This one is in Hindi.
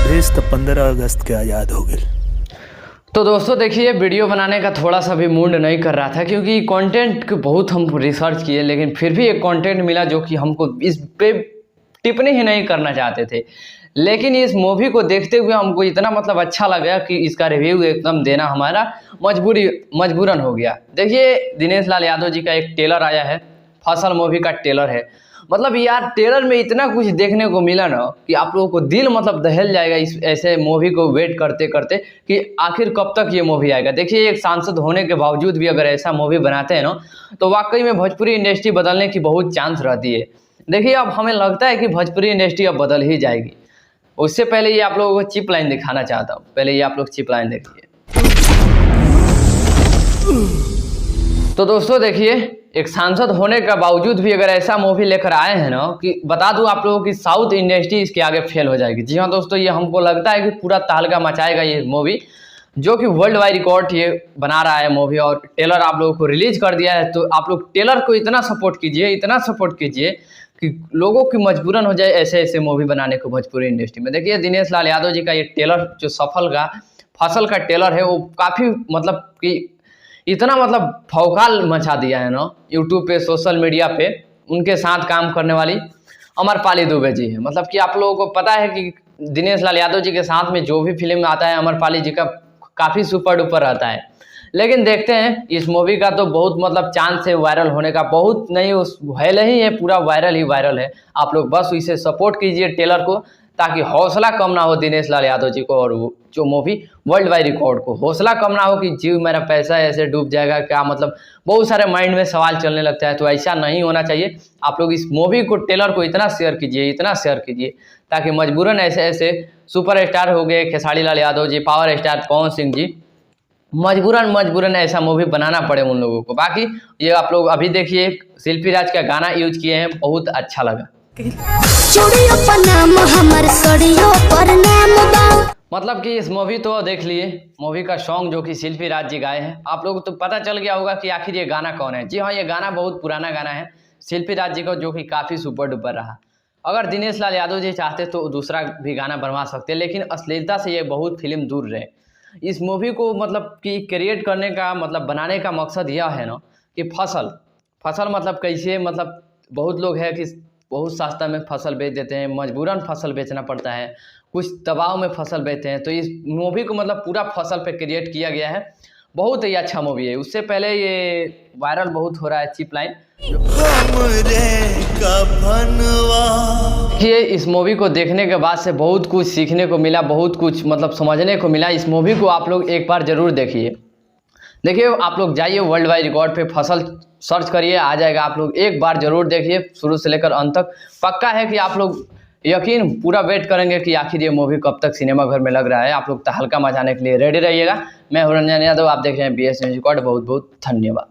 देश तो 15 अगस्त के आज़ाद हो गए। तो दोस्तों देखिए, वीडियो बनाने का थोड़ा सा भी मूड नहीं कर रहा था क्योंकि कंटेंट के बहुत हम रिसर्च किए, लेकिन फिर भी एक कंटेंट मिला जो कि हमको इस पे टिप्पणी ही नहीं करना चाहते थे। लेकिन इस मूवी को देखते हुए हमको इतना मतलब अच्छा लगा कि इसका रिव्यू एकदम देना हमारा मजबूरन हो गया। देखिए, दिनेश लाल यादव जी का एक ट्रेलर आया है, फसल मूवी का ट्रेलर है। मतलब यार, ट्रेलर में इतना कुछ देखने को मिला ना कि आप लोगों को दिल मतलब दहल जाएगा इस ऐसे मूवी को वेट करते करते कि आखिर कब तक ये मूवी आएगा। देखिए, एक सांसद होने के बावजूद भी अगर ऐसा मूवी बनाते हैं ना, तो वाकई में भोजपुरी इंडस्ट्री बदलने की बहुत चांस रहती है। देखिए, अब हमें लगता है कि भोजपुरी इंडस्ट्री अब बदल ही जाएगी। उससे पहले ये आप लोगों को चिप लाइन दिखाना चाहता हूँ। पहले ये आप लोग चिप लाइन देखिए। तो दोस्तों देखिए, एक सांसद होने का बावजूद भी अगर ऐसा मूवी लेकर आए हैं ना कि बता दूं आप लोगों की साउथ इंडस्ट्री इसके आगे फेल हो जाएगी। जी हाँ दोस्तों, ये हमको लगता है कि पूरा तहलका मचाएगा ये मूवी, जो कि वर्ल्ड वाइड रिकॉर्ड ये बना रहा है मूवी। और ट्रेलर आप लोगों को रिलीज कर दिया है, तो आप लोग ट्रेलर को इतना सपोर्ट कीजिए, इतना सपोर्ट कीजिए कि लोगों की मजबूरन हो जाए ऐसे ऐसे मूवी बनाने को भोजपुरी इंडस्ट्री में। देखिए, दिनेश लाल यादव जी का ये ट्रेलर जो फसल का ट्रेलर है, वो काफ़ी मतलब कि इतना मतलब भौकाल मचा दिया है ना यूट्यूब पे, सोशल मीडिया पे। उनके साथ काम करने वाली अमरपाली दुबे जी है। मतलब कि आप लोगों को पता है कि दिनेश लाल यादव जी के साथ में जो भी फिल्म आता है, अमरपाली जी का काफ़ी सुपर डुपर रहता है। लेकिन देखते हैं, इस मूवी का तो बहुत मतलब चांस है वायरल होने का, बहुत नहीं उस वायरल ही है, पूरा वायरल ही वायरल है। आप लोग बस इसे सपोर्ट कीजिए ट्रेलर को, ताकि हौसला कम ना हो दिनेश लाल यादव जी को और वो जो मूवी वर्ल्ड वाइड रिकॉर्ड को हौसला कम ना हो कि जीव मेरा पैसा ऐसे डूब जाएगा क्या। मतलब बहुत सारे माइंड में सवाल चलने लगता है, तो ऐसा नहीं होना चाहिए। आप लोग इस मूवी को ट्रेलर को इतना शेयर कीजिए, इतना शेयर कीजिए, ताकि मजबूरन ऐसे ऐसे सुपर स्टार हो गए खेसारी लाल यादव जी, पावर स्टार पवन सिंह जी, मजबूरन ऐसा मूवी बनाना पड़े उन लोगों को। बाकी ये आप लोग अभी देखिए, शिल्पी राज का गाना यूज किए हैं, बहुत अच्छा लगा। मतलब कि इस मूवी तो देख लिए, मूवी का सॉन्ग जो कि शिल्पी राज जी गाए हैं, आप लोग तो पता चल गया होगा कि आखिर ये गाना कौन है। जी हाँ, ये गाना बहुत पुराना गाना है शिल्पी राज जी का, जो कि काफ़ी सुपर डुपर रहा। अगर दिनेश लाल यादव जी चाहते तो दूसरा भी गाना बनवा सकते, लेकिन अश्लीलता से ये बहुत फिल्म दूर रहे। इस मूवी को मतलब कि क्रिएट करने का मतलब बनाने का मकसद यह है ना कि फसल मतलब कैसे, मतलब बहुत लोग हैं कि बहुत सस्ता में फसल बेच देते हैं, मजबूरन फसल बेचना पड़ता है, कुछ दबाव में फसल बेचते हैं। तो इस मूवी को मतलब पूरा फसल पे क्रिएट किया गया है, बहुत ही अच्छा मूवी है। उससे पहले ये वायरल बहुत हो रहा है चिप लाइन। देखिए, इस मूवी को देखने के बाद से बहुत कुछ सीखने को मिला, बहुत कुछ मतलब समझने को मिला। इस मूवी को आप लोग एक बार ज़रूर देखिए। देखिए, आप लोग जाइए वर्ल्ड वाइड रिकॉर्ड पे फसल सर्च करिए, आ जाएगा। आप लोग एक बार ज़रूर देखिए शुरू से लेकर अंत तक। पक्का है कि आप लोग यकीन पूरा वेट करेंगे कि आखिर ये मूवी कब तक सिनेमाघर में लग रहा है। आप लोग तहलका मचाने के लिए रेडी रहिएगा। मैं हूं रंजन यादव, आप देख रहे हैं BS न्यूज़ रिकॉर्ड। बहुत बहुत धन्यवाद।